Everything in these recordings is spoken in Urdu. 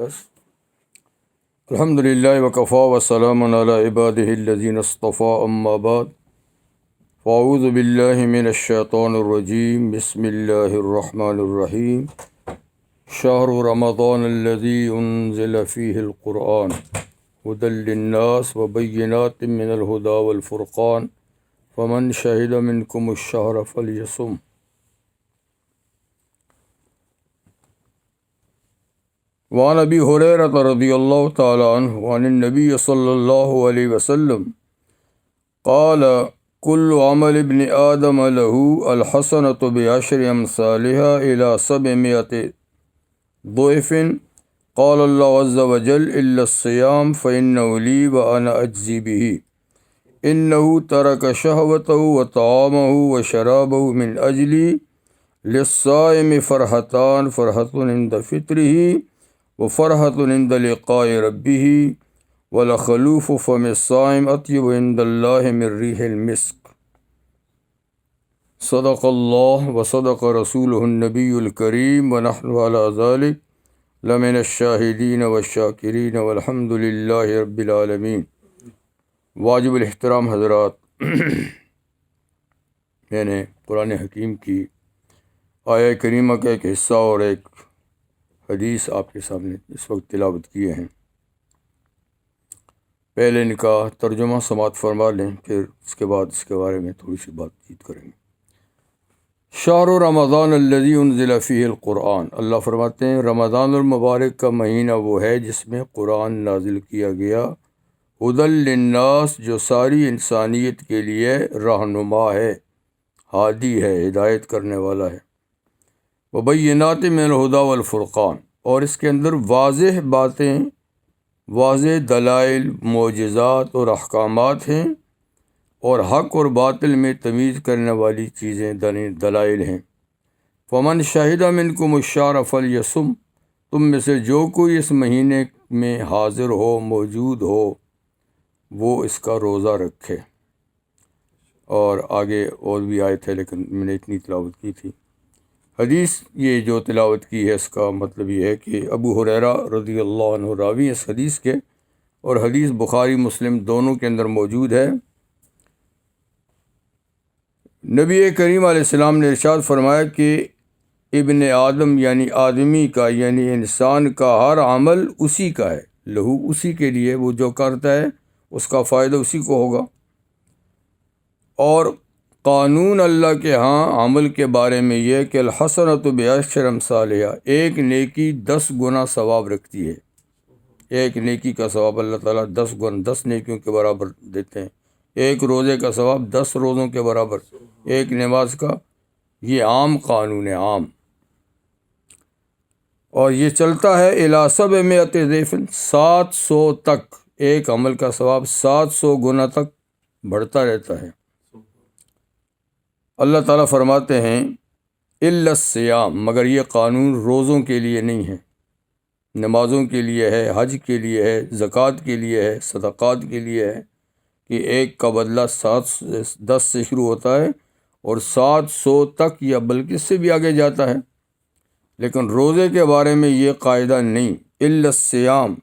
بس الحمد للہ وکفا وسلام علی عبادہ الذین اصطفیٰ اما بعد فاعوذ باللہ من الشیطان الرجیم بسم اللہ الرحمن الرحیم شہر رمضان الذی انزل فیہ القرآن ہدی للناس وبینات من الہدی والفرقان فمن شہد منکم الشہر فلیصم۔ وعن ابی ہریرہ رضی اللہ تعالی عنہ عن النبی صلی اللہ علیہ وسلم قال کل عمل ابن آدم له الحسنة بعشر امثالها الى 700 ضعف قال اللہ عز وجل الا الصیام فإنه لی وأنا أجزی به انه ترک شہوته وطعامه وشرابه من اجلی للصائم فرحتان فرحة عند فطره وفرحة عند لقاء ربه ولخلوف فم الصائم اطیب عند اللہ من ریح المسک۔ صدق اللہ وصدق رسولہ النبی الکریم ونحن علی ذلک لمن الشاہدین والشاکرین والحمد للہ رب العالمین۔ واجب الاحترام حضرات، میں نے قرآن حکیم کی آیہ کریمہ کا ایک حصہ اور ایک حدیث آپ کے سامنے اس وقت تلاوت کیے ہیں۔ پہلے ان کا ترجمہ سماعت فرما لیں، پھر اس کے بعد اس کے بارے میں تھوڑی سی بات چیت کریں گے۔ شہر رمضان الذی انزل فیہ القرآن، اللہ فرماتے ہیں رمضان المبارک کا مہینہ وہ ہے جس میں قرآن نازل کیا گیا، ہدی للناس جو ساری انسانیت کے لیے رہنما ہے، ہادی ہے، ہدایت کرنے والا ہے، وبینات من الہدی والفرقان، اور اس کے اندر واضح باتیں، واضح دلائل، معجزات اور احکامات ہیں، اور حق اور باطل میں تمیز کرنے والی چیزیں دلائل ہیں۔ فمن شہد منکم الشہر فلیصم، تم میں سے جو کوئی اس مہینے میں حاضر ہو، موجود ہو، وہ اس کا روزہ رکھے۔ اور آگے اور بھی آیت ہے لیکن میں نے اتنی تلاوت کی تھی۔ حدیث یہ جو تلاوت کی ہے اس کا مطلب یہ ہے کہ ابو ہریرہ رضی اللہ عنہ راوی اس حدیث کے، اور حدیث بخاری مسلم دونوں کے اندر موجود ہے۔ نبی کریم علیہ السلام نے ارشاد فرمایا کہ ابن آدم یعنی آدمی کا، یعنی انسان کا ہر عمل اسی کا ہے، لہو اسی کے لیے، وہ جو کرتا ہے اس کا فائدہ اسی کو ہوگا۔ اور قانون اللہ کے ہاں عمل کے بارے میں یہ کہ الحسنۃ بعشر امثالہا، ایک نیکی 10 گنا ثواب رکھتی ہے۔ ایک نیکی کا ثواب اللہ تعالیٰ 10 نیکیوں کے برابر دیتے ہیں۔ ایک روزے کا ثواب 10 روزوں کے برابر، ایک نماز کا۔ یہ عام قانون ہے، عام، اور یہ چلتا ہے الی 700 ضعف، 700 تک، ایک عمل کا ثواب 700 گنا تک بڑھتا رہتا ہے۔ اللہ تعالیٰ فرماتے ہیں الا الصیام، مگر یہ قانون روزوں کے لیے نہیں ہے، نمازوں کے لیے ہے، حج کے لیے ہے، زکوٰۃ کے لیے ہے، صدقات کے لیے ہے، کہ ایک کا بدلہ 10 سے شروع ہوتا ہے اور 700 تک یا بلکہ اس سے بھی آگے جاتا ہے۔ لیکن روزے کے بارے میں یہ قاعدہ نہیں، الا الصیام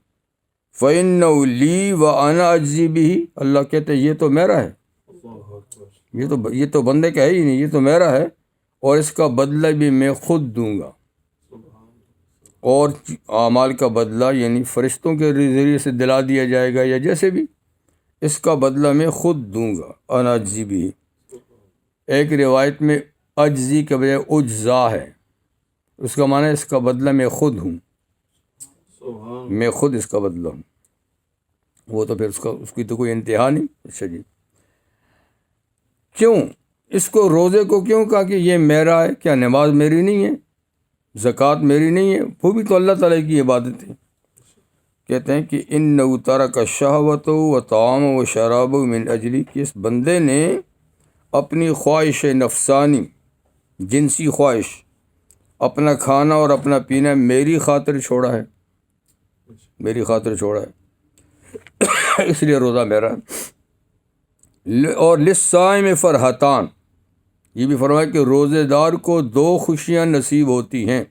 فإنہ لی وأنا أجزی بہ، اللہ کہتے ہیں یہ تو میرا ہے، یہ تو بندے کا ہے ہی نہیں، یہ تو میرا ہے، اور اس کا بدلہ بھی میں خود دوں گا۔ اور اعمال کا بدلہ یعنی فرشتوں کے ذریعے سے دلا دیا جائے گا یا جیسے بھی، اس کا بدلہ میں خود دوں گا، انا اجزی بھی۔ ایک روایت میں اجزی کے بجائے اجزا ہے، اس کا معنی ہے اس کا بدلہ میں خود ہوں، میں خود اس کا بدلہ ہوں۔ وہ تو پھر اس کی تو کوئی انتہا نہیں۔ اچھا جی، کیوں اس کو روزے کو کیوں کہا کہ یہ میرا ہے؟ کیا نماز میری نہیں ہے؟ زکوٰۃ میری نہیں ہے؟ وہ بھی تو اللہ تعالیٰ کی عبادت ہے۔ کہتے ہیں کہ انہ ترک الشہوۃ وطعامہ وشرابہ من اجلی، کہ اس بندے نے اپنی خواہش نفسانی، جنسی خواہش، اپنا کھانا اور اپنا پینا میری خاطر چھوڑا ہے، میری خاطر چھوڑا ہے، اس لیے روزہ میرا ہے۔ اور للصائم فرحتان، یہ بھی فرمایا کہ روزے دار کو 2 خوشیاں نصیب ہوتی ہیں۔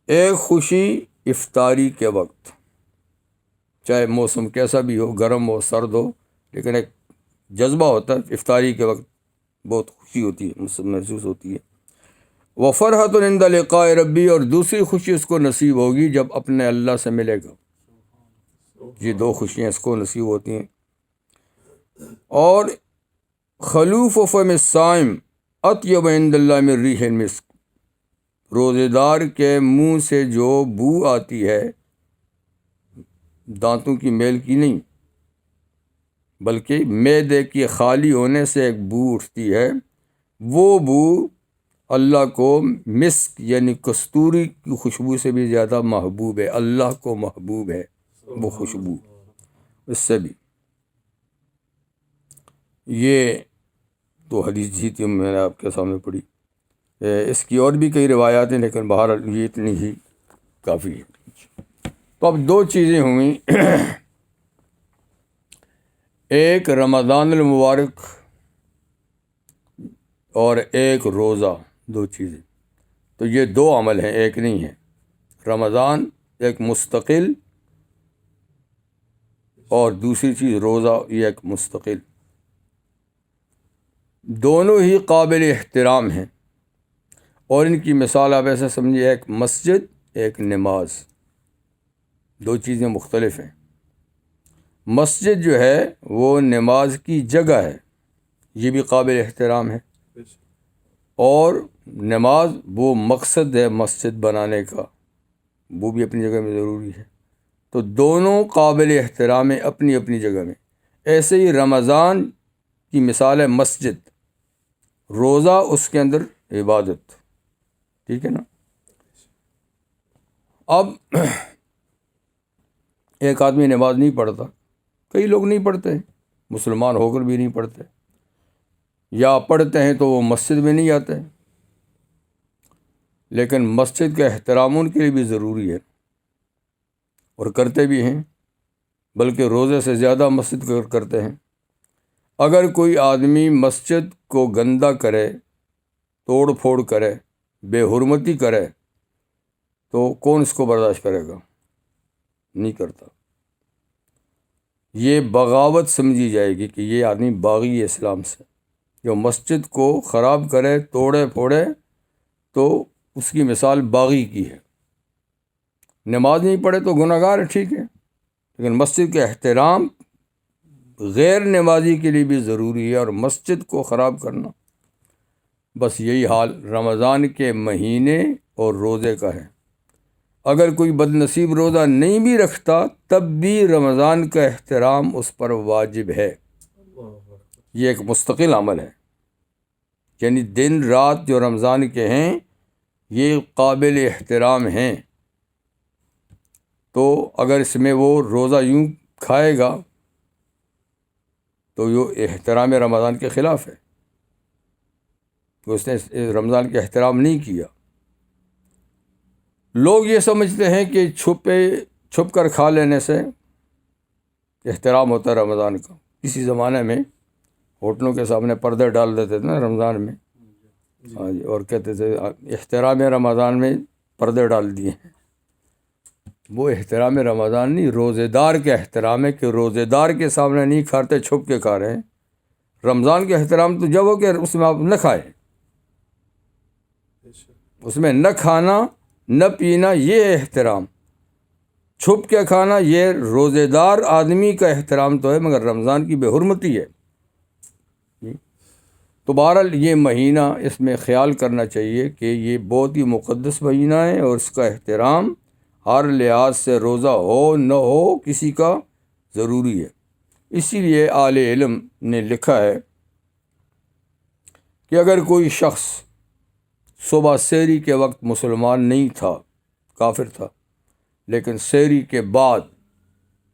ایک خوشی افطاری کے وقت، چاہے موسم کیسا بھی ہو، گرم ہو سرد ہو، لیکن ایک جذبہ ہوتا ہے افطاری کے وقت، بہت خوشی ہوتی ہے، محسوس ہوتی ہے۔ وفرحۃ عند لقاء ربی، اور دوسری خوشی اس کو نصیب ہوگی جب اپنے اللہ سے ملے گا۔ یہ دو خوشیاں اس کو نصیب ہوتی ہیں۔ اور خلوف فم الصائم اطیب عند اللہ من ریح المسک، روزے دار کے منہ سے جو بو آتی ہے، دانتوں کی میل کی نہیں بلکہ معدے کے خالی ہونے سے ایک بو اٹھتی ہے، وہ بو اللہ کو مسک یعنی کستوری کی خوشبو سے بھی زیادہ محبوب ہے، اللہ کو محبوب ہے وہ خوشبو اس سے بھی۔ یہ تو حدیث ہی تھی، میں نے آپ کے سامنے پڑھی، اس کی اور بھی کئی روایات ہیں، لیکن بہرحال یہ اتنی ہی کافی ہے۔ تو اب دو چیزیں ہوئیں، ایک رمضان المبارک اور ایک روزہ، دو چیزیں، تو یہ دو عمل ہیں، ایک نہیں ہے۔ رمضان ایک مستقل اور دوسری چیز روزہ، یہ ایک مستقل، دونوں ہی قابل احترام ہیں۔ اور ان کی مثال آپ ایسا سمجھیے، ایک مسجد ایک نماز، دو چیزیں مختلف ہیں۔ مسجد جو ہے وہ نماز کی جگہ ہے، یہ بھی قابل احترام ہے، اور نماز وہ مقصد ہے مسجد بنانے کا، وہ بھی اپنی جگہ میں ضروری ہے۔ تو دونوں قابل احترام ہیں اپنی اپنی جگہ میں۔ ایسے ہی رمضان کی مثال ہے مسجد، روزہ اس کے اندر عبادت، ٹھیک ہے نا۔ اب ایک آدمی نماز نہیں پڑھتا، کئی لوگ نہیں پڑھتے، مسلمان ہو کر بھی نہیں پڑھتے، یا پڑھتے ہیں تو وہ مسجد میں نہیں آتے، لیکن مسجد کا احترام ان کے لیے بھی ضروری ہے، اور کرتے بھی ہیں، بلکہ روزے سے زیادہ مسجد کرتے ہیں۔ اگر کوئی آدمی مسجد کو گندہ کرے، توڑ پھوڑ کرے، بے حرمتی کرے، تو کون اس کو برداشت کرے گا؟ نہیں کرتا۔ یہ بغاوت سمجھی جائے گی کہ یہ آدمی باغی ہے اسلام سے، جو مسجد کو خراب کرے، توڑے پھوڑے، تو اس کی مثال باغی کی ہے۔ نماز نہیں پڑھے تو گناہ گار ہے، ٹھیک ہے، لیکن مسجد کا احترام غیر نمازی کے لیے بھی ضروری ہے، اور مسجد کو خراب کرنا، بس یہی حال رمضان کے مہینے اور روزے کا ہے۔ اگر کوئی بد نصیب روزہ نہیں بھی رکھتا، تب بھی رمضان کا احترام اس پر واجب ہے۔ یہ ایک مستقل عمل ہے، یعنی دن رات جو رمضان کے ہیں یہ قابل احترام ہیں۔ تو اگر اس میں وہ روزہ یوں کھائے گا تو یہ احترام رمضان کے خلاف ہے، تو اس نے رمضان کا احترام نہیں کیا۔ لوگ یہ سمجھتے ہیں کہ چھپ کر کھا لینے سے احترام ہوتا ہے رمضان کا۔ کسی زمانے میں ہوٹلوں کے سامنے پردے ڈال دیتے تھے نا رمضان میں، اور کہتے تھے احترام رمضان میں پردے ڈال دیے ہیں۔ وہ احترام رمضان نہیں، روزے دار کے احترام ہے، کہ روزے دار کے سامنے نہیں کھاتے، چھپ کے کھا رہے ہیں۔ رمضان کے احترام تو جب ہو کہ اس میں آپ نہ کھائیں، اس میں نہ کھانا نہ پینا، یہ احترام۔ چھپ کے کھانا یہ روزے دار آدمی کا احترام تو ہے، مگر رمضان کی بے حرمتی ہے۔ تو بہرحال یہ مہینہ اس میں خیال کرنا چاہیے کہ یہ بہت ہی مقدس مہینہ ہے، اور اس کا احترام ہر لحاظ سے روزہ ہو نہ ہو کسی کا ضروری ہے۔ اسی لیے اہل علم نے لکھا ہے کہ اگر کوئی شخص صبح سحری کے وقت مسلمان نہیں تھا، کافر تھا، لیکن سحری کے بعد،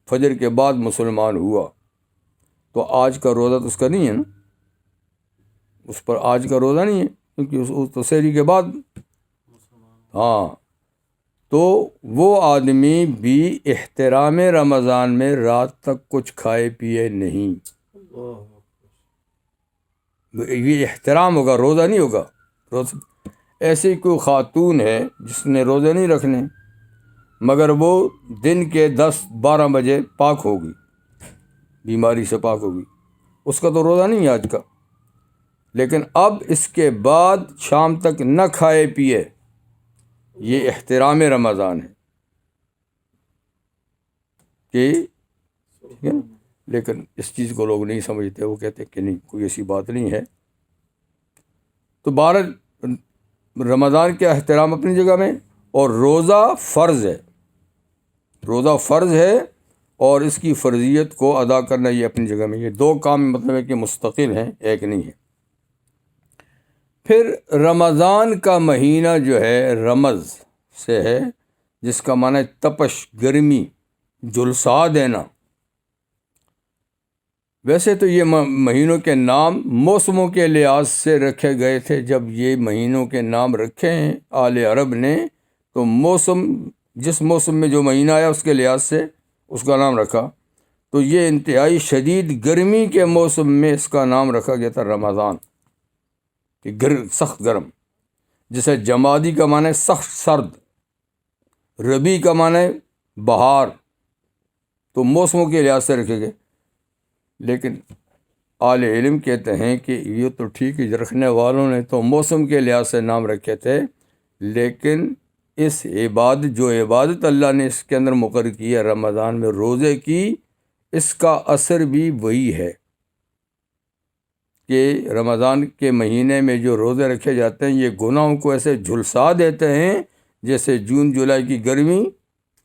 فجر کے بعد مسلمان ہوا، تو آج کا روزہ تو اس کا نہیں ہے نا، اس پر آج کا روزہ نہیں ہے، کیونکہ اس تو سحری کے بعد، ہاں، تو وہ آدمی بھی احترام رمضان میں رات تک کچھ کھائے پیے نہیں، یہ احترام ہوگا، روزہ نہیں ہوگا۔ ایسی کوئی خاتون ہے جس نے روزے نہیں رکھنے، مگر وہ دن کے 10-12 بجے پاک ہوگی، بیماری سے پاک ہوگی، اس کا تو روزہ نہیں ہے آج کا، لیکن اب اس کے بعد شام تک نہ کھائے پیے، یہ احترام رمضان ہے کہ ٹھیک ہے نا؟ لیکن اس چیز کو لوگ نہیں سمجھتے، وہ کہتے کہ نہیں کوئی ایسی بات نہیں ہے۔ تو 12 رمضان کے احترام اپنی جگہ میں، اور روزہ فرض ہے، روزہ فرض ہے اور اس کی فرضیت کو ادا کرنا یہ اپنی جگہ میں، یہ دو کام مطلب ہے کہ مستقل ہیں، ایک نہیں ہے۔ پھر رمضان کا مہینہ جو ہے رمض سے ہے، جس کا معنی ہے تپش، گرمی، جھلسا دینا۔ ویسے تو یہ مہینوں کے نام موسموں کے لحاظ سے رکھے گئے تھے، جب یہ مہینوں کے نام رکھے ہیں آل عرب نے تو موسم، جس موسم میں جو مہینہ آیا اس کے لحاظ سے اس کا نام رکھا، تو یہ انتہائی شدید گرمی کے موسم میں اس کا نام رکھا گیا تھا رمضان، کہ سخت گرم، جسے جمادی کا معنی سخت سرد، ربیع کا معنی بہار، تو موسموں کے لحاظ سے رکھے گئے۔ لیکن اہل علم کہتے ہیں کہ یہ تو ٹھیک ہے، رکھنے والوں نے تو موسم کے لحاظ سے نام رکھے تھے، لیکن اس جو عبادت اللہ نے اس کے اندر مقرر کی ہے رمضان میں روزے کی، اس کا اثر بھی وہی ہے کہ رمضان کے مہینے میں جو روزے رکھے جاتے ہیں یہ گناہوں کو ایسے جھلسا دیتے ہیں جیسے جون جولائی کی گرمی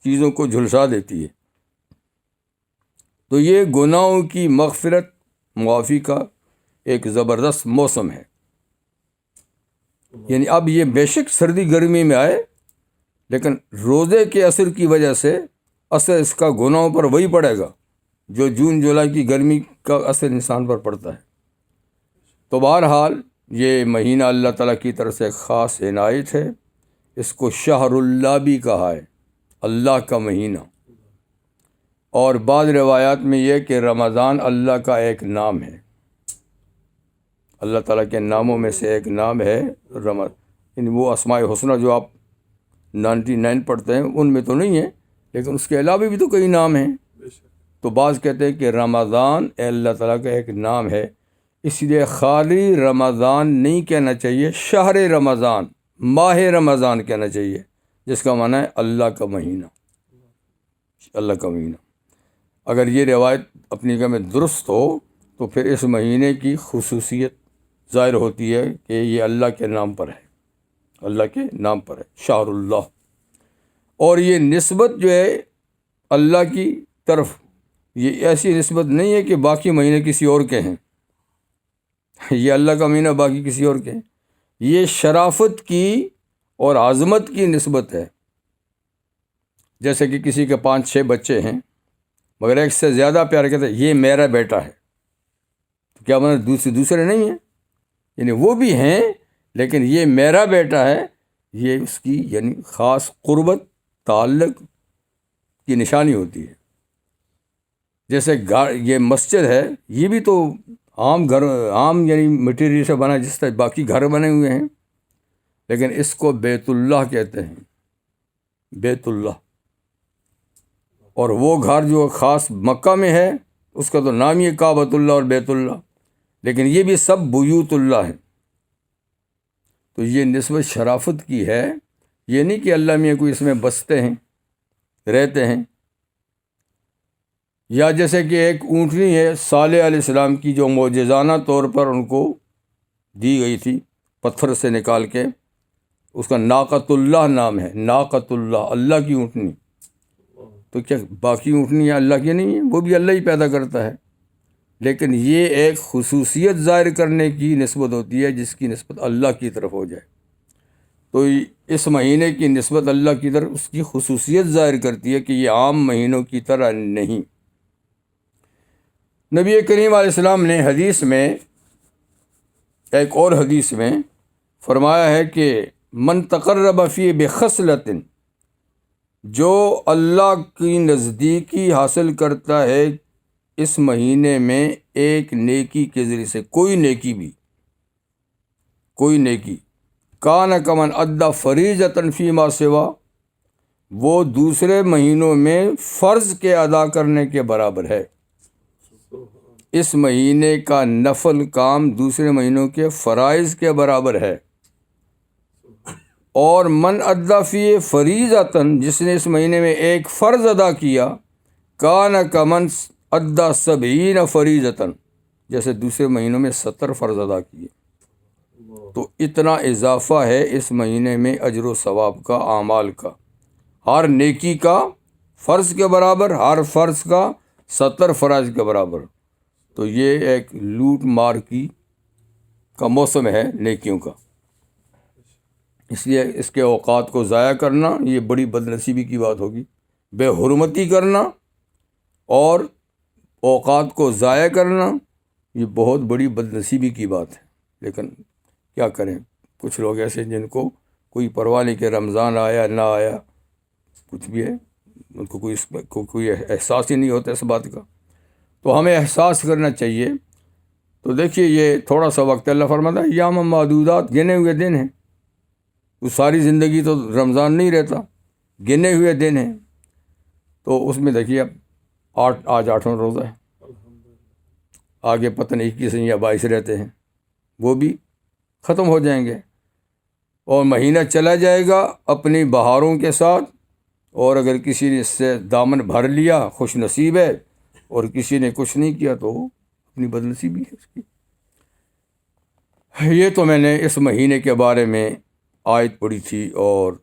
چیزوں کو جھلسا دیتی ہے۔ تو یہ گناہوں کی مغفرت، معافی کا ایک زبردست موسم ہے۔ یعنی اب یہ بے شک سردی گرمی میں آئے، لیکن روزے کے اثر کی وجہ سے اثر اس کا گناہوں پر وہی پڑے گا جو جون جولائی کی گرمی کا اثر انسان پر پڑتا ہے۔ تو بہرحال یہ مہینہ اللہ تعالیٰ کی طرف سے خاص عنایت ہے، اس کو شہر اللہ بھی کہا ہے، اللہ کا مہینہ۔ اور بعض روایات میں یہ کہ رمضان اللہ کا ایک نام ہے، اللہ تعالیٰ کے ناموں میں سے ایک نام ہے یعنی وہ اسماء حسنہ جو آپ 99 پڑھتے ہیں ان میں تو نہیں ہے، لیکن اس کے علاوہ بھی تو کئی نام ہیں۔ تو بعض کہتے ہیں کہ رمضان اللہ تعالیٰ کا ایک نام ہے، اس لیے خالی رمضان نہیں کہنا چاہیے، شہر رمضان، ماہ رمضان کہنا چاہیے، جس کا معنی ہے اللہ کا مہینہ، اللہ کا مہینہ۔ اگر یہ روایت اپنی جگہ میں درست ہو تو پھر اس مہینے کی خصوصیت ظاہر ہوتی ہے کہ یہ اللہ کے نام پر ہے، اللہ کے نام پر ہے، شہر اللہ۔ اور یہ نسبت جو ہے اللہ کی طرف، یہ ایسی نسبت نہیں ہے کہ باقی مہینے کسی اور کے ہیں، یہ اللہ کا مہینہ باقی کسی اور کے ہیں، یہ شرافت کی اور عظمت کی نسبت ہے۔ جیسے کہ کسی کے 5-6 بچے ہیں مگر ایک سے زیادہ پیار کرتے ہیں، یہ میرا بیٹا ہے، تو کیا مطلب دوسرے نہیں ہیں؟ یعنی وہ بھی ہیں لیکن یہ میرا بیٹا ہے، یہ اس کی یعنی خاص قربت، تعلق کی نشانی ہوتی ہے۔ جیسے یہ مسجد ہے، یہ بھی تو عام یعنی مٹیریل سے بنا جس طرح باقی گھر بنے ہوئے ہیں، لیکن اس کو بیت اللہ کہتے ہیں، بیت اللہ۔ اور وہ گھر جو خاص مکہ میں ہے اس کا تو نام ہی کعبۃ اللہ اور بیت اللہ، لیکن یہ بھی سب بیوت اللہ ہیں۔ تو یہ نسبت شرافت کی ہے، یہ نہیں کہ اللہ میاں کوئی اس میں بستے ہیں، رہتے ہیں۔ یا جیسے کہ ایک اونٹنی ہے صالح علیہ السلام کی جو معجزانہ طور پر ان کو دی گئی تھی پتھر سے نکال کے، اس کا ناقۃ اللہ نام ہے، ناقۃ اللہ، اللہ کی اونٹنی۔ تو کیا باقی اونٹنیاں اللہ کی نہیں ہیں؟ وہ بھی اللہ ہی پیدا کرتا ہے، لیکن یہ ایک خصوصیت ظاہر کرنے کی نسبت ہوتی ہے جس کی نسبت اللہ کی طرف ہو جائے۔ تو اس مہینے کی نسبت اللہ کی طرف اس کی خصوصیت ظاہر کرتی ہے کہ یہ عام مہینوں کی طرح نہیں۔ نبی کریم علیہ السلام نے حدیث میں، ایک اور حدیث میں فرمایا ہے کہ من تقرب فی بخصلۃ، جو اللہ کی نزدیکی حاصل کرتا ہے اس مہینے میں ایک نیکی کے ذریعے سے، کوئی نیکی بھی، کوئی نیکی، کان کمن ادی فریضۃ فیما سوا، وہ دوسرے مہینوں میں فرض کے ادا کرنے کے برابر ہے۔ اس مہینے کا نفل کام دوسرے مہینوں کے فرائض کے برابر ہے۔ اور من ادا فی فریضۃً، جس نے اس مہینے میں ایک فرض ادا کیا، کان کمن ادا 70 فریضۃً، جیسے دوسرے مہینوں میں 70 فرض ادا کیے۔ تو اتنا اضافہ ہے اس مہینے میں اجر و ثواب کا، اعمال کا، ہر نیکی کا فرض کے برابر، ہر فرض کا 70 فرائض کے برابر۔ تو یہ ایک لوٹ مار کا موسم ہے نیکیوں کا، اس لیے اس کے اوقات کو ضائع کرنا یہ بڑی بد نصیبی کی بات ہوگی۔ بے حرمتی کرنا اور اوقات کو ضائع کرنا یہ بہت بڑی بد نصیبی کی بات ہے۔ لیکن کیا کریں، کچھ لوگ ایسے جن کو کوئی پرواہ نہیں کہ رمضان آیا نہ آیا، کچھ بھی ہے، ان کو کوئی احساس ہی نہیں ہوتا اس بات کا۔ تو ہمیں احساس کرنا چاہیے۔ تو دیکھیے یہ تھوڑا سا وقت اللہ فرماتا ہے ایام معدودات، گنے ہوئے دن ہیں۔ وہ ساری زندگی تو رمضان نہیں رہتا، گنے ہوئے دن ہیں۔ تو اس میں دیکھیے اب آج 8واں روزہ ہے، آگے پتہ نہیں 21 یا 22 رہتے ہیں، وہ بھی ختم ہو جائیں گے، اور مہینہ چلا جائے گا اپنی بہاروں کے ساتھ۔ اور اگر کسی نے اس سے دامن بھر لیا خوش نصیب ہے، اور کسی نے کچھ نہیں کیا تو اپنی بد نصیبی ہے اس کی۔ یہ تو میں نے اس مہینے کے بارے میں آیت پڑھی تھی، اور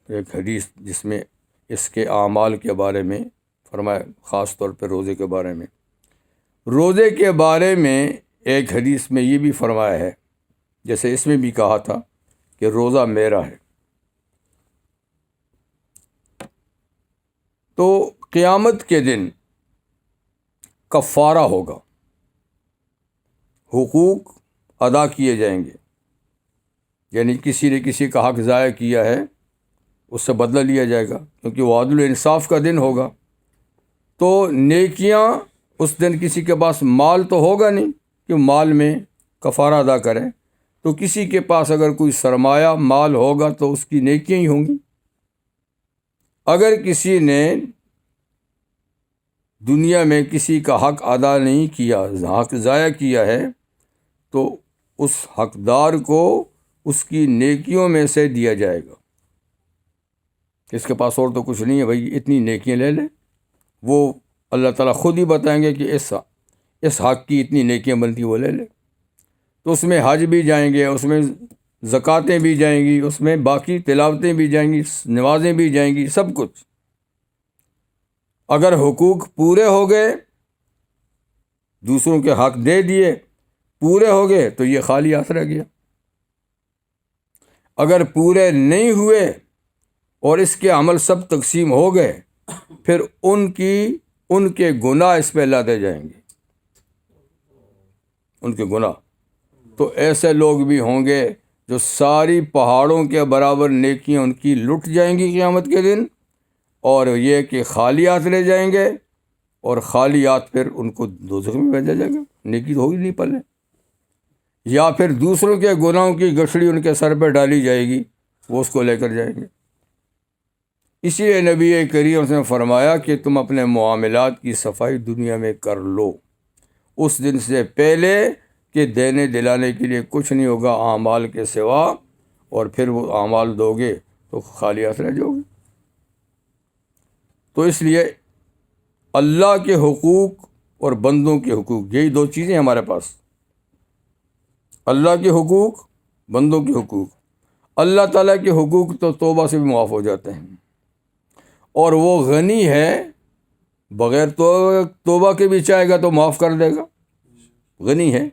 ایک حدیث جس میں اس کے اعمال کے بارے میں فرمایا، خاص طور پہ روزے کے بارے میں۔ روزے کے بارے میں ایک حدیث میں یہ بھی فرمایا ہے، جیسے اس میں بھی کہا تھا کہ روزہ میرا ہے۔ تو قیامت کے دن کفارہ ہوگا، حقوق ادا کیے جائیں گے، یعنی کسی نے کسی کا حق ضائع کیا ہے اس سے بدلہ لیا جائے گا، کیونکہ وہ عدل و انصاف کا دن ہوگا۔ تو نیکیاں اس دن کسی کے پاس مال تو ہوگا نہیں کہ مال میں کفارہ ادا کرے، تو کسی کے پاس اگر کوئی سرمایہ مال ہوگا تو اس کی نیکیاں ہی ہوں گی۔ اگر کسی نے دنیا میں کسی کا حق ادا نہیں کیا، حق ضائع کیا ہے، تو اس حقدار کو اس کی نیکیوں میں سے دیا جائے گا۔ اس کے پاس اور تو کچھ نہیں ہے بھائی، اتنی نیکیاں لے لے، وہ اللہ تعالیٰ خود ہی بتائیں گے کہ اس حق کی اتنی نیکیاں بنتی وہ لے لے۔ تو اس میں حج بھی جائیں گے، اس میں زکوٰتیں بھی جائیں گی، اس میں باقی تلاوتیں بھی جائیں گی، نمازیں بھی جائیں گی، سب کچھ۔ اگر حقوق پورے ہو گئے، دوسروں کے حق دے دیے، پورے ہو گئے، تو یہ خالی ہاتھ رہ گیا۔ اگر پورے نہیں ہوئے اور اس کے عمل سب تقسیم ہو گئے، پھر ان کے گناہ اس پہ لاتے جائیں گے، ان کے گناہ۔ تو ایسے لوگ بھی ہوں گے جو ساری پہاڑوں کے برابر نیکیاں ان کی لٹ جائیں گی قیامت کے دن، اور یہ کہ خالی ہاتھ لے جائیں گے، اور خالی ہاتھ پھر ان کو دوزخ میں بھیجا جائے گا، نیکی تو ہوگی نہیں پلے۔ یا پھر دوسروں کے گناہوں کی گٹھڑی ان کے سر پہ ڈالی جائے گی، وہ اس کو لے کر جائیں گے۔ اسی لیے نبی کریم نے فرمایا کہ تم اپنے معاملات کی صفائی دنیا میں کر لو، اس دن سے پہلے کہ دینے دلانے کے لیے کچھ نہیں ہوگا اعمال کے سوا، اور پھر وہ اعمال دو گے تو خالی ہاتھ رہ جاؤ گے۔ تو اس لیے اللہ کے حقوق اور بندوں کے حقوق، یہی دو چیزیں ہمارے پاس، اللہ کے حقوق، بندوں کے حقوق۔ اللہ تعالیٰ کے حقوق تو توبہ سے بھی معاف ہو جاتے ہیں، اور وہ غنی ہے، بغیر توبہ کے بھی چاہے گا تو معاف کر دے گا، غنی ہے،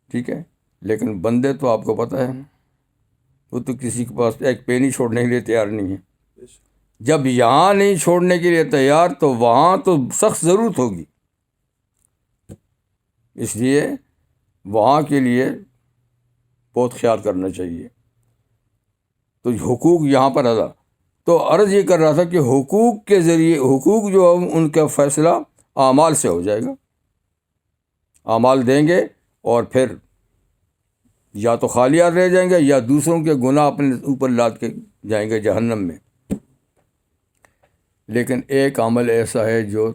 ٹھیک ہے۔ لیکن بندے تو آپ کو پتہ ہے، وہ تو کسی کے پاس ایک پینی چھوڑنے کے لیے تیار نہیں ہے۔ جب یہاں نہیں چھوڑنے کے لیے تیار تو وہاں تو سخت ضرورت ہوگی، اس لیے وہاں کے لیے بہت خیال کرنا چاہیے۔ تو حقوق یہاں پر ادا، تو عرض یہ کر رہا تھا کہ حقوق کے ذریعے، حقوق جو ان کا فیصلہ اعمال سے ہو جائے گا، اعمال دیں گے، اور پھر یا تو خالی ہاتھ رہ جائیں گے، یا دوسروں کے گناہ اپنے اوپر لاد کے جائیں گے جہنم میں۔ لیکن ایک عمل ایسا ہے جو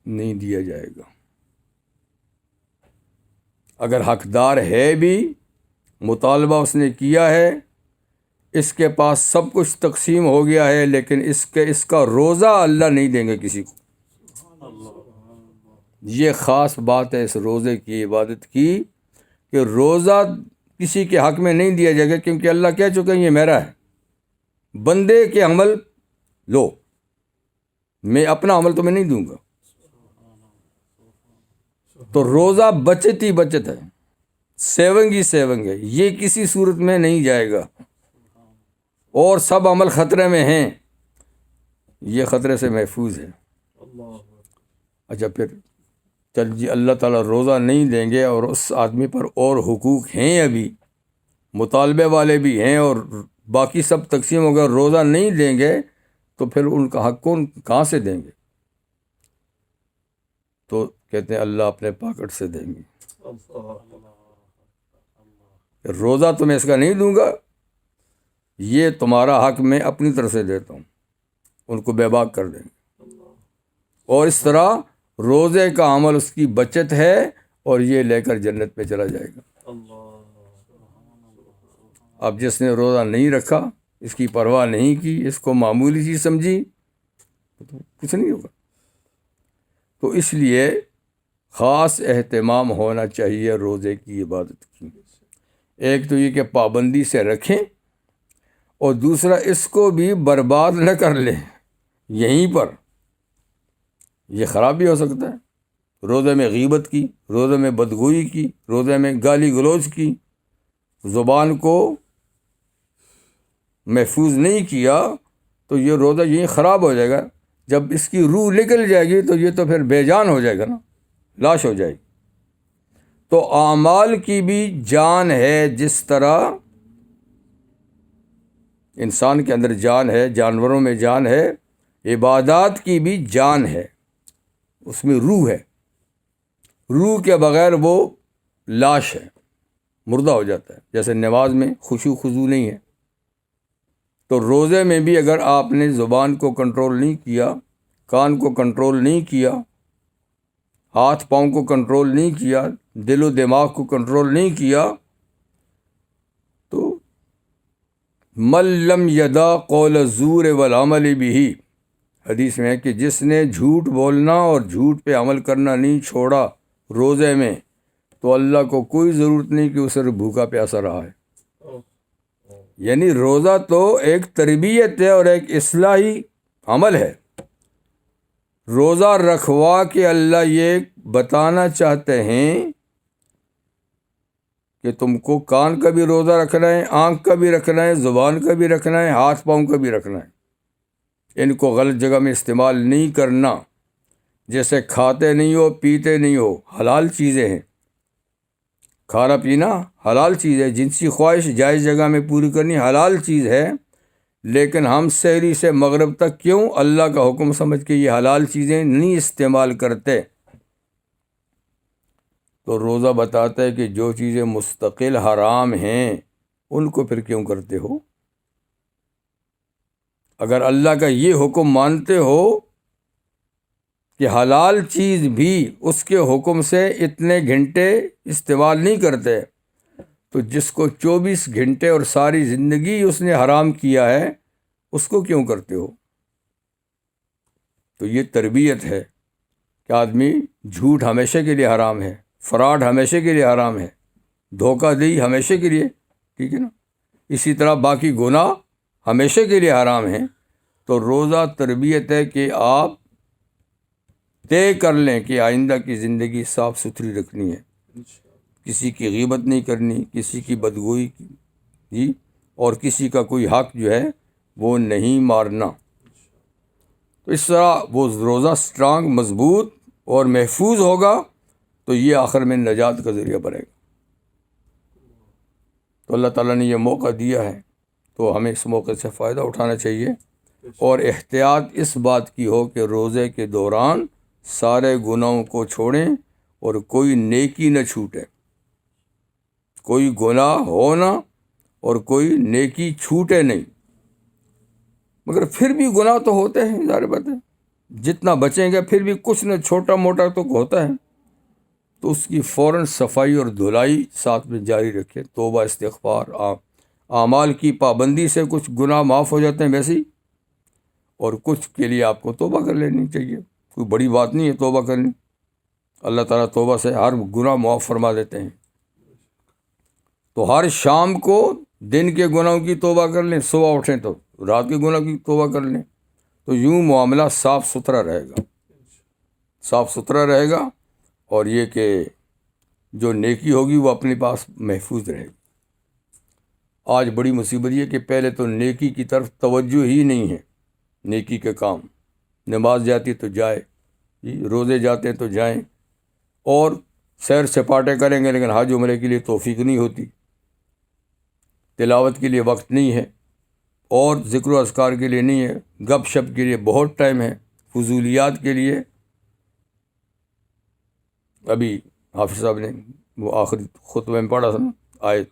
نہیں دیا جائے گا. اگر حقدار ہے بھی، مطالبہ اس نے کیا ہے، اس کے پاس سب کچھ تقسیم ہو گیا ہے، لیکن اس کا روزہ اللہ نہیں دیں گے کسی کو. یہ خاص بات ہے اس روزے کی، عبادت کی، کہ روزہ کسی کے حق میں نہیں دیا جائے گا، کیونکہ اللہ کہہ چکے ہیں یہ میرا ہے. بندے کے عمل لو، میں اپنا عمل تمہیں نہیں دوں گا. تو روزہ بچت ہی بچت ہے، سیونگ ہی سیونگ ہے، یہ کسی صورت میں نہیں جائے گا. اور سب عمل خطرے میں ہیں، یہ خطرے سے محفوظ ہے. اچھا پھر چل جی، اللہ تعالیٰ روزہ نہیں دیں گے اور اس آدمی پر اور حقوق ہیں، ابھی مطالبے والے بھی ہیں اور باقی سب تقسیم ہو گیا، روزہ نہیں دیں گے تو پھر ان کا حق کون کہاں سے دیں گے؟ تو کہتے ہیں اللہ اپنے پاکٹ سے دیں گے. روزہ تو میں اس کا نہیں دوں گا، یہ تمہارا حق میں اپنی طرف سے دیتا ہوں. ان کو بے باک کر دیں گے. اور اس طرح روزے کا عمل اس کی بچت ہے اور یہ لے کر جنت پہ چلا جائے گا. اب جس نے روزہ نہیں رکھا، اس کی پرواہ نہیں کی، اس کو معمولی چیز سمجھی، تو کچھ نہیں ہوگا. تو اس لیے خاص اہتمام ہونا چاہیے روزے کی عبادت کی. ایک تو یہ کہ پابندی سے رکھیں، اور دوسرا اس کو بھی برباد نہ کر لیں یہیں پر. یہ خرابی ہو سکتا ہے. روزے میں غیبت کی، روزے میں بدگوئی کی، روزے میں گالی گلوچ کی، زبان کو محفوظ نہیں کیا، تو یہ روزہ یہیں خراب ہو جائے گا. جب اس کی روح نکل جائے گی تو یہ تو پھر بے جان ہو جائے گا نا، لاش ہو جائے گی. تو اعمال کی بھی جان ہے، جس طرح انسان کے اندر جان ہے، جانوروں میں جان ہے، عبادات کی بھی جان ہے، اس میں روح ہے. روح کے بغیر وہ لاش ہے، مردہ ہو جاتا ہے. جیسے نماز میں خشوع خضوع نہیں ہے، تو روزے میں بھی اگر آپ نے زبان کو کنٹرول نہیں کیا، کان کو کنٹرول نہیں کیا، ہاتھ پاؤں کو کنٹرول نہیں کیا، دل و دماغ کو کنٹرول نہیں کیا، تو من لم یدع قول الزور والعمل بہ، حدیث میں ہے کہ جس نے جھوٹ بولنا اور جھوٹ پہ عمل کرنا نہیں چھوڑا روزے میں، تو اللہ کو کوئی ضرورت نہیں کہ وہ صرف بھوکا پیاسا رہا ہے. یعنی روزہ تو ایک تربیت ہے اور ایک اصلاحی عمل ہے. روزہ رکھوا کے اللہ یہ بتانا چاہتے ہیں کہ تم کو کان کا بھی روزہ رکھنا ہے، آنکھ کا بھی رکھنا ہے، زبان کا بھی رکھنا ہے، ہاتھ پاؤں کا بھی رکھنا ہے. ان کو غلط جگہ میں استعمال نہیں کرنا. جیسے کھاتے نہیں ہو، پیتے نہیں ہو، حلال چیزیں ہیں، کھانا پینا حلال چیز ہے، جنسی خواہش جائز جگہ میں پوری کرنی حلال چیز ہے، لیکن ہم سحری سے مغرب تک کیوں اللہ کا حکم سمجھ کے یہ حلال چیزیں نہیں استعمال کرتے؟ تو روزہ بتاتا ہے کہ جو چیزیں مستقل حرام ہیں ان کو پھر کیوں کرتے ہو؟ اگر اللہ کا یہ حکم مانتے ہو کہ حلال چیز بھی اس کے حکم سے اتنے گھنٹے استعمال نہیں کرتے، تو جس کو 24 گھنٹے اور ساری زندگی اس نے حرام کیا ہے اس کو کیوں کرتے ہو؟ تو یہ تربیت ہے کہ آدمی جھوٹ ہمیشہ کے لیے حرام ہے، فراڈ ہمیشہ کے لیے حرام ہے، دھوکہ دہی ہمیشہ کے لیے، ٹھیک ہے نا، اسی طرح باقی گناہ ہمیشہ کے لیے حرام ہیں. تو روزہ تربیت ہے کہ آپ طے کر لیں کہ آئندہ کی زندگی صاف ستھری رکھنی ہے، کسی کی غیبت نہیں کرنی، کسی کی بدگوئی کی جی، اور کسی کا کوئی حق جو ہے وہ نہیں مارنا. تو اس طرح وہ روزہ اسٹرانگ، مضبوط اور محفوظ ہوگا، تو یہ آخر میں نجات کا ذریعہ بنے گا. تو اللہ تعالیٰ نے یہ موقع دیا ہے تو ہمیں اس موقع سے فائدہ اٹھانا چاہیے، اور احتیاط اس بات کی ہو کہ روزے کے دوران سارے گناہوں کو چھوڑیں اور کوئی نیکی نہ چھوٹے، کوئی گناہ ہونا اور کوئی نیکی چھوٹے نہیں. مگر پھر بھی گناہ تو ہوتے ہیں، ظاہر بات ہے، جتنا بچیں گے پھر بھی کچھ نہ چھوٹا موٹا تو ہوتا ہے، تو اس کی فوراً صفائی اور دھلائی ساتھ میں جاری رکھے، توبہ استغفار، اعمال کی پابندی سے کچھ گناہ معاف ہو جاتے ہیں ویسے ہی، اور کچھ کے لیے آپ کو توبہ کر لینی چاہیے، کوئی بڑی بات نہیں ہے توبہ کرنی، اللہ تعالیٰ توبہ سے ہر گناہ معاف فرما دیتے ہیں۔ تو ہر شام کو دن کے گناہوں کی توبہ کر لیں، صبح اٹھیں تو رات کے گناہ کی توبہ کر لیں، تو یوں معاملہ صاف ستھرا رہے گا، صاف ستھرا رہے گا، اور یہ کہ جو نیکی ہوگی وہ اپنے پاس محفوظ رہے گی۔ آج بڑی مصیبت یہ کہ پہلے تو نیکی کی طرف توجہ ہی نہیں ہے، نیکی کے کام، نماز جاتی تو جائے، روزے جاتے تو جائیں، اور سیر سپاٹے کریں گے لیکن حج عمرے کے لیے توفیق نہیں ہوتی، تلاوت کے لیے وقت نہیں ہے، اور ذکر و اذکار کے لیے نہیں ہے، گپ شپ کے لیے بہت ٹائم ہے، فضولیات کے لیے۔ ابھی حافظ صاحب نے وہ آخری خطبے میں پڑھا تھا نا آیت،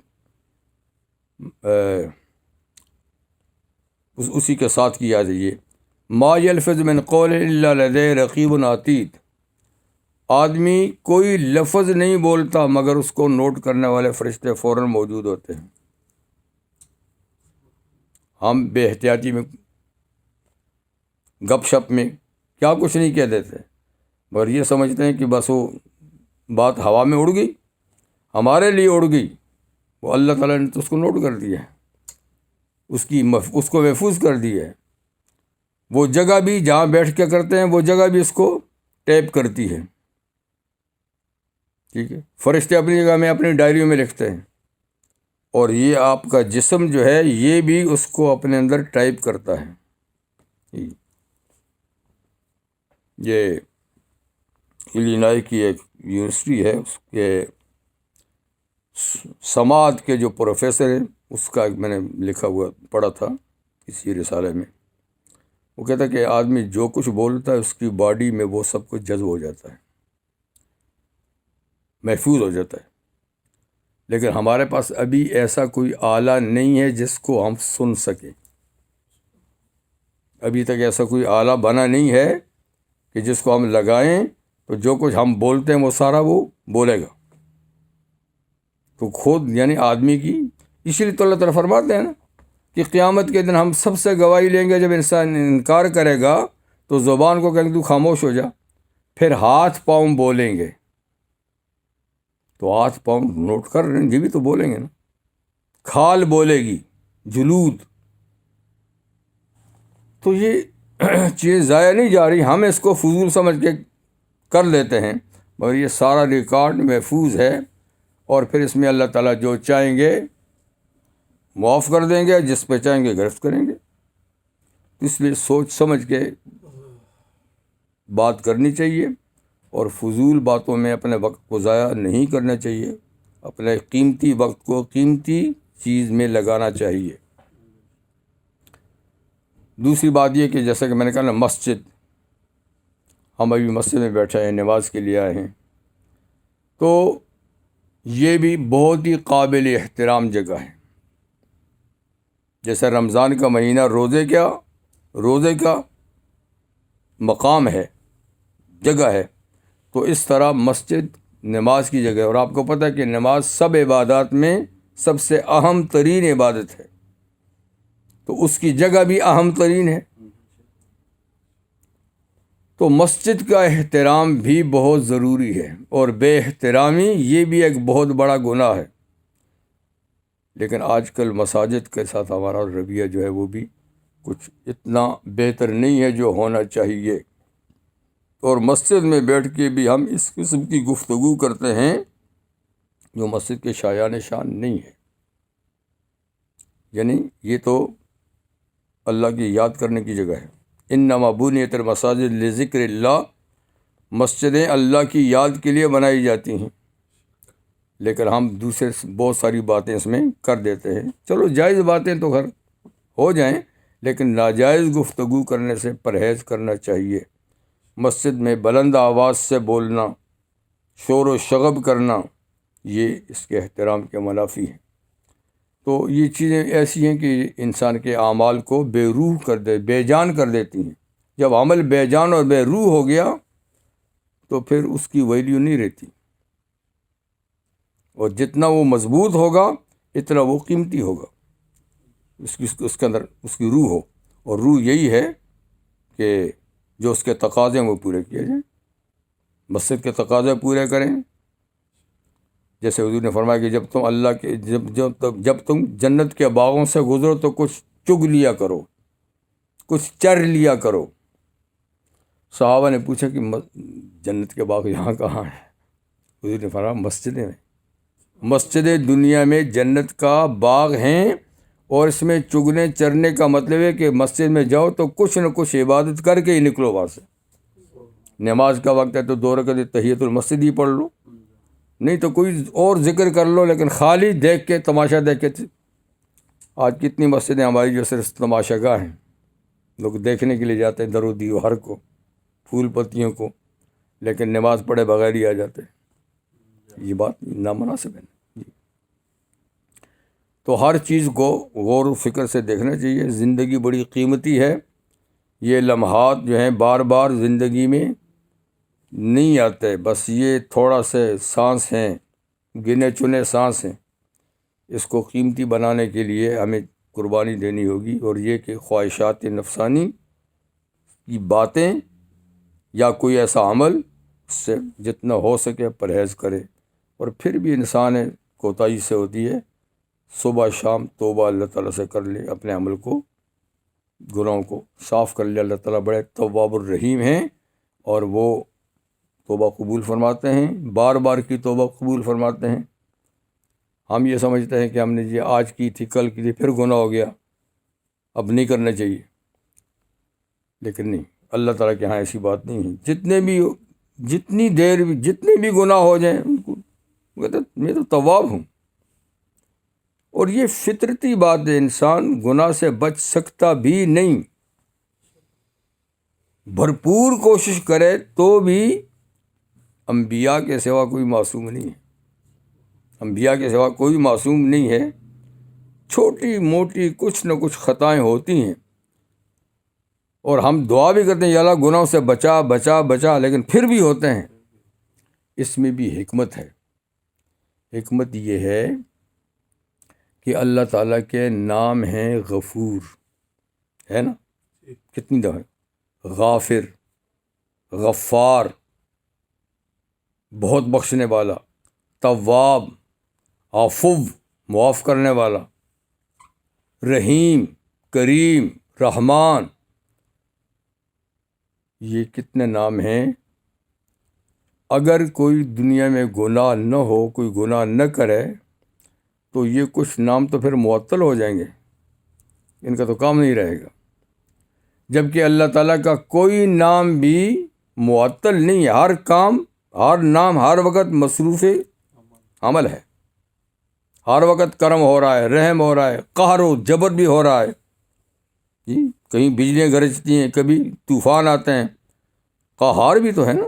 اسی کے ساتھ کی یاد ہے یہ، ما یلفظ من قول الا لدیہ رقیب عتید، آدمی کوئی لفظ نہیں بولتا مگر اس کو نوٹ کرنے والے فرشتے فوراً موجود ہوتے ہیں۔ ہم بے احتیاطی میں، گپ شپ میں کیا کچھ نہیں کہہ دیتے، مگر یہ سمجھتے ہیں کہ بس وہ بات ہوا میں اڑ گئی، ہمارے لیے اڑ گئی، وہ اللہ تعالیٰ نے تو اس کو نوٹ کر دیا ہے، اس کو محفوظ کر دیا ہے، وہ جگہ بھی جہاں بیٹھ کے کرتے ہیں وہ جگہ بھی اس کو ٹیپ کرتی ہے، ٹھیک ہے، فرشتے اپنی جگہ میں اپنی ڈائریوں میں لکھتے ہیں، اور یہ آپ کا جسم جو ہے یہ بھی اس کو اپنے اندر ٹائپ کرتا ہے۔ یہ الینائے کی ایک یونیورسٹی ہے، اس کے سماعت کے جو پروفیسر ہیں، اس کا میں نے لکھا ہوا پڑھا تھا اسی رسالے میں، وہ کہتا ہے کہ آدمی جو کچھ بولتا ہے اس کی باڈی میں وہ سب کچھ جذب ہو جاتا ہے، محفوظ ہو جاتا ہے، لیکن ہمارے پاس ابھی ایسا کوئی آلہ نہیں ہے جس کو ہم سن سکیں، ابھی تک ایسا کوئی آلہ بنا نہیں ہے کہ جس کو ہم لگائیں تو جو کچھ ہم بولتے ہیں وہ سارا وہ بولے گا، تو خود یعنی آدمی کی، اسی لیے تو اللہ تعالیٰ فرماتے ہیں نا کہ قیامت کے دن ہم سب سے گواہی لیں گے، جب انسان انکار کرے گا تو زبان کو کہیں گے تو خاموش ہو جا، پھر ہاتھ پاؤں بولیں گے، تو ہاتھ پاؤں نوٹ کر رہے ہیں، یہ بھی تو بولیں گے نا، کھال بولے گی، جلود، تو یہ چیز ضائع نہیں جا رہی، ہم اس کو فضول سمجھ کے کر لیتے ہیں، مگر یہ سارا ریکارڈ محفوظ ہے، اور پھر اس میں اللہ تعالیٰ جو چاہیں گے معاف کر دیں گے، جس پہ چاہیں گے گرفت کریں گے، اس لیے سوچ سمجھ کے بات کرنی چاہیے، اور فضول باتوں میں اپنے وقت کو ضائع نہیں کرنا چاہیے، اپنے قیمتی وقت کو قیمتی چیز میں لگانا چاہیے۔ دوسری بات یہ کہ جیسا کہ میں نے کہا نا، مسجد، ہم ابھی مسجد میں بیٹھے ہیں، نماز کے لیے آئے ہیں، تو یہ بھی بہت ہی قابل احترام جگہ ہے، جیسے رمضان کا مہینہ روزے کا مقام ہے، جگہ ہے، تو اس طرح مسجد نماز کی جگہ ہے، اور آپ کو پتہ ہے کہ نماز سب عبادات میں سب سے اہم ترین عبادت ہے، تو اس کی جگہ بھی اہم ترین ہے، تو مسجد کا احترام بھی بہت ضروری ہے، اور بے احترامی یہ بھی ایک بہت بڑا گناہ ہے، لیکن آج کل مساجد کے ساتھ ہمارا رویہ جو ہے وہ بھی کچھ اتنا بہتر نہیں ہے جو ہونا چاہیے، اور مسجد میں بیٹھ کے بھی ہم اس قسم کی گفتگو کرتے ہیں جو مسجد کے شایان شان نہیں ہے، یعنی یہ تو اللہ کی یاد کرنے کی جگہ ہے، انما بنیت المساجد لذکر اللہ، مسجدیں اللہ کی یاد کے لیے بنائی جاتی ہیں، لیکن ہم دوسرے بہت ساری باتیں اس میں کر دیتے ہیں، چلو جائز باتیں تو گھر ہو جائیں، لیکن ناجائز گفتگو کرنے سے پرہیز کرنا چاہیے، مسجد میں بلند آواز سے بولنا، شور و شغب کرنا، یہ اس کے احترام کے منافی ہیں، تو یہ چیزیں ایسی ہیں کہ انسان کے اعمال کو بے روح کر بے جان کر دیتی ہیں، جب عمل بے جان اور بے روح ہو گیا تو پھر اس کی ویلیو نہیں رہتی، اور جتنا وہ مضبوط ہوگا اتنا وہ قیمتی ہوگا، اس کے اندر اس کی روح ہو، اور روح یہی ہے کہ جو اس کے تقاضے ہیں وہ پورے کیے جائیں، مسجد کے تقاضے پورے کریں. جیسے حضور نے فرمایا کہ جب تم جنت کے باغوں سے گزرو تو کچھ چگ لیا کرو، کچھ چر لیا کرو. صحابہ نے پوچھا کہ جنت کے باغ یہاں کہاں ہیں؟ حضور نے فرمایا مسجدیں میں، مسجد دنیا میں جنت کا باغ ہیں، اور اس میں چگنے چرنے کا مطلب ہے کہ مسجد میں جاؤ تو کچھ نہ کچھ عبادت کر کے ہی نکلو وہاں سے. نماز کا وقت ہے تو 2 رکعت تحیۃ المسجد ہی پڑھ لو، نہیں تو کوئی اور ذکر کر لو، لیکن خالی دیکھ کے تماشا دیکھ کے. آج کتنی مسجدیں ہماری جو صرف تماشا گاہ ہیں، لوگ دیکھنے کے لیے جاتے ہیں در و دیوار کو، پھول پتیوں کو، لیکن نماز پڑھے بغیر ہی آ جاتے ہیں. یہ بات نامناسب ہے. تو ہر چیز کو غور و فکر سے دیکھنا چاہیے. زندگی بڑی قیمتی ہے، یہ لمحات جو ہیں بار بار زندگی میں نہیں آتے، بس یہ تھوڑا سے سانس ہیں، گنے چنے سانس ہیں. اس کو قیمتی بنانے کے لیے ہمیں قربانی دینی ہوگی، اور یہ کہ خواہشات نفسانی کی باتیں یا کوئی ایسا عمل اس سے جتنا ہو سکے پرہیز کرے. اور پھر بھی انسان کوتاہی سے ہوتی ہے، صبح شام توبہ اللہ تعالیٰ سے کر لے، اپنے عمل کو، گناہوں کو صاف کر لے. اللہ تعالیٰ بڑے تواب الرحیم ہیں، اور وہ توبہ قبول فرماتے ہیں، بار بار کی توبہ قبول فرماتے ہیں. ہم یہ سمجھتے ہیں کہ ہم نے یہ آج کی تھی، کل کی تھی، پھر گناہ ہو گیا، اب نہیں کرنا چاہیے، لیکن نہیں، اللہ تعالیٰ کے یہاں ایسی بات نہیں ہے. جتنے بھی گناہ ہو جائیں ان کو کہتے میں تو تواب ہوں. اور یہ فطرتی بات ہے، انسان گناہ سے بچ سکتا بھی نہیں، بھرپور کوشش کرے تو بھی. انبیاء کے سوا کوئی معصوم نہیں ہے، انبیاء کے سوا کوئی معصوم نہیں ہے. چھوٹی موٹی کچھ نہ کچھ خطائیں ہوتی ہیں، اور ہم دعا بھی کرتے ہیں یا اللہ گناہوں سے بچا بچا بچا، لیکن پھر بھی ہوتے ہیں. اس میں بھی حکمت ہے. حکمت یہ ہے کہ اللہ تعالیٰ کے نام ہیں غفور، ہے نا؟ کتنی دفعہ غافر، غفار بہت بخشنے والا، تواب عفو معاف کرنے والا، رحیم کریم رحمان. یہ کتنے نام ہیں. اگر کوئی دنیا میں گناہ نہ ہو، کوئی گناہ نہ کرے، تو یہ کچھ نام تو پھر معطل ہو جائیں گے، ان کا تو کام نہیں رہے گا. جبکہ اللہ تعالیٰ کا کوئی نام بھی معطل نہیں ہے. ہر کام، ہر نام ہر وقت مصروف عمل ہے، ہر وقت کرم ہو رہا ہے، رحم ہو رہا ہے، قہر و جبر بھی ہو رہا ہے. جی کہیں بجلیاں گرجتی ہیں، کبھی طوفان آتے ہیں. قہار بھی تو ہے نا،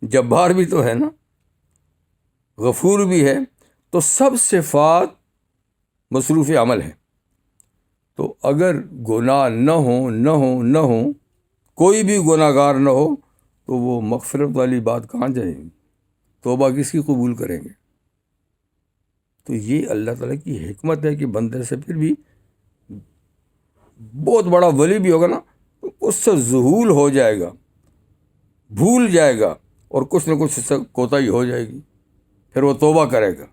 جبار بھی تو ہے نا، غفور بھی ہے. تو سب صفات مصروف عمل ہے. تو اگر گناہ نہ ہوں، کوئی بھی گناہ گار نہ ہو، تو وہ مغفرت والی بات کہاں جائے گی؟ توبہ کس کی قبول کریں گے؟ تو یہ اللہ تعالیٰ کی حکمت ہے کہ بندے سے پھر بھی بہت بڑا ولی بھی ہوگا نا، تو اس سے ذہول ہو جائے گا، بھول جائے گا، اور کچھ نہ کچھ اس سے کوتاہی ہو جائے گی، پھر وہ توبہ کرے گا.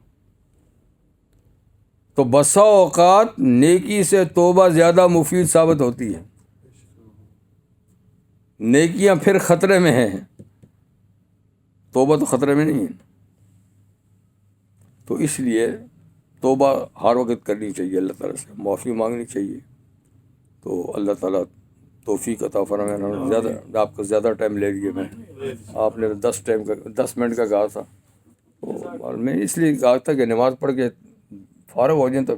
تو بسا اوقات نیکی سے توبہ زیادہ مفید ثابت ہوتی ہے. نیکیاں پھر خطرے میں ہیں، توبہ تو خطرے میں نہیں ہے. تو اس لیے توبہ ہر وقت کرنی چاہیے، اللہ تعالیٰ سے معافی مانگنی چاہیے. تو اللہ تعالیٰ توفیق عطا فرمائے. زیادہ آپ کا زیادہ ٹائم لے لیے میں، آپ نے 10 منٹ کا کہا تھا، اور میں اس لیے کہا تھا کہ نماز پڑھ کے فارغ ہو جائیں تو